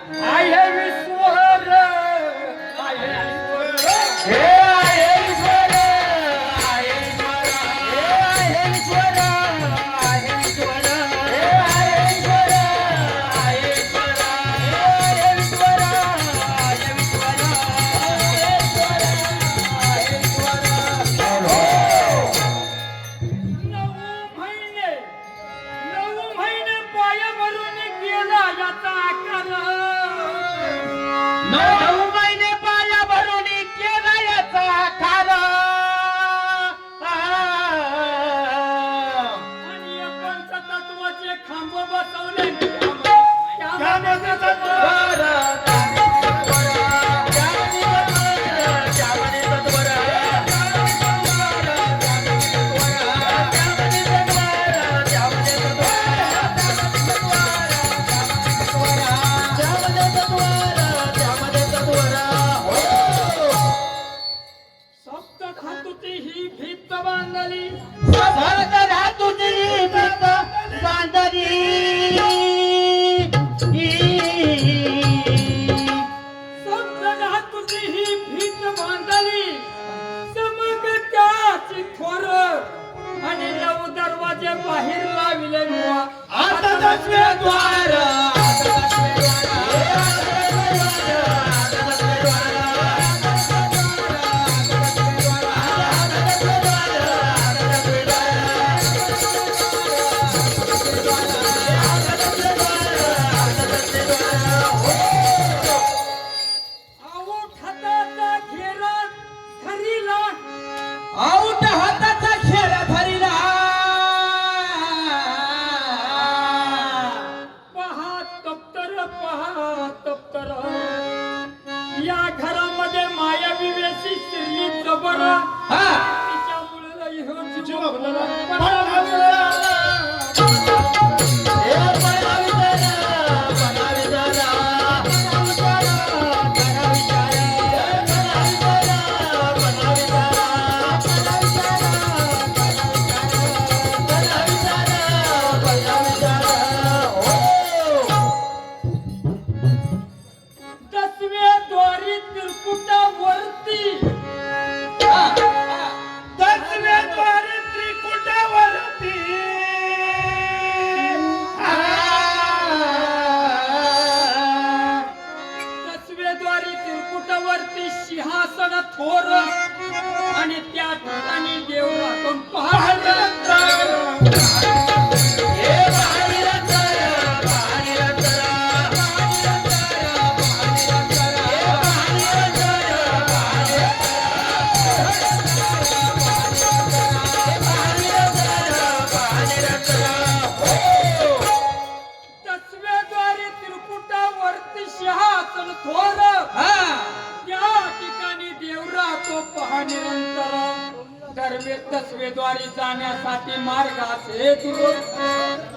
आहे ईश्वर आहे ईश्वर आहे ईश्वर आहे ईश्वर आहे ईश्वर आहे ईश्वर आहे ईश्वर आहे ईश्वर आहे ईश्वर आहे ईश्वर नऊ महिने पाया भरून गेला याचा आकार नऊ महिने पाया भरून केला याचा आकार आणि पंचतत्वाचे खांब बसवले त्यामध्ये सप्त धातूची ही भित्त बांधली सप्त धातूची ही भित्त बांधली सप्त धातूची ही भित्त बांधली समग त्याची थोर आणि नऊ दरवाजे बाहेर लाविले बुवा आता दसवे द्वार आऊट हाताचा खेळा धरिला पहा तप्तर या घरामध्ये मायावी वेशी शिरली जबर तिच्यामुळे सिंहासन थोर आणि त्या ठिकाणी देव राहतो तस्वेद्वारे त्रिकुटावरती सिंहासन थोर त्या ठिकाणी देव राहतो पहा निरंतर दरवे तस्वेद्वारी जाण्यासाठी मार्ग असे दूर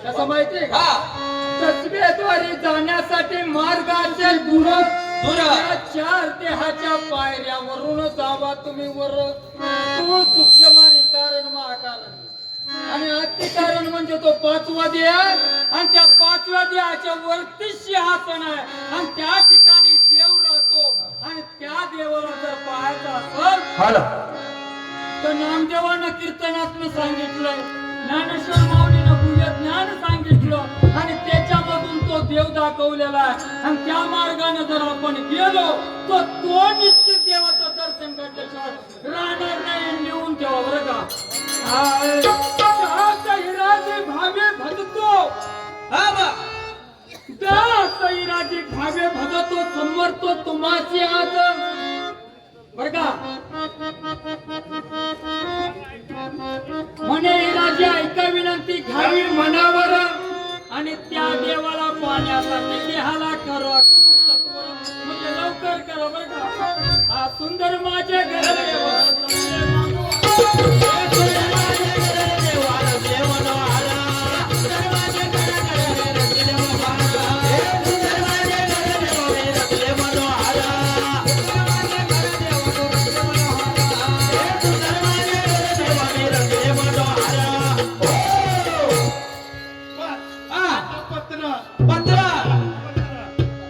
कसं माहितीये का तस्वेद्वारी जाण्यासाठी मार्ग असे दूर चार देहाच्या पायऱ्यावरून जावा तुम्ही वर तू सूक्ष्म कारण महाकारण आणि अति कारण म्हणजे तो पाचवा देह आणि त्या पाचव्या देहाच्या वरती सिंहासन आहे आणि त्या ठिकाणी देव राहतो आणि त्या देवाला जर पाहायचं असेल तर नामदेवानं कीर्तनातनं सांगितलंय ज्ञानेश्वर माऊलीनं गुह्य ज्ञान सांगितलं आणि त्याच्यामधून तो देव दाखवलेला आहे आणि त्या मार्गाने जर आपण गेलो तर तो निश्चित देवाचं दर्शन करण्याशिवाय राहणार नाही लिहून ठेवा बरं का हिराजी भावे भजतो हिराजी भावे भजतो समर्थ तुम्हाची आज बर का म्हणे हिराजी ऐका विनंती घ्यावी मनावर आणि त्या देवाला पाहण्यासाठी देहाला करा गुरु म्हणजे लवकर करा बर का हा सुंदर माझ्या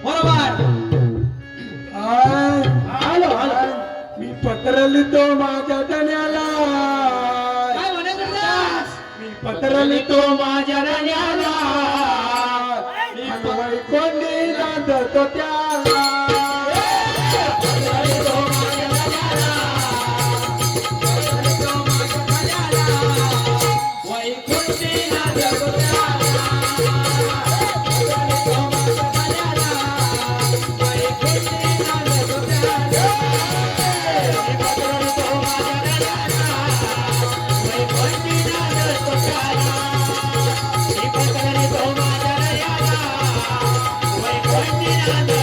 बरोबर लिहितो माझ्या धन्याला, काय म्हणत होतास? मी पत्र लिहितो माझ्या धन्याला, हलवाई कोंडी नांदतो त्याला. पत्र लिहितो माझ्या धन्याला, पत्र लिहितो माझ्या धन्याला, वैकुंठी नांदतो त्याला. पत्र लिहितो माझ्या धन्याला, वैकुंठी नांदतो त्याला. पत्र लिहितो माझ्या धन्याला, वैकुंठी नांदतो त्याला. पत्र लिहितो माझ्या धन्याला, वैकुंठी नांदतो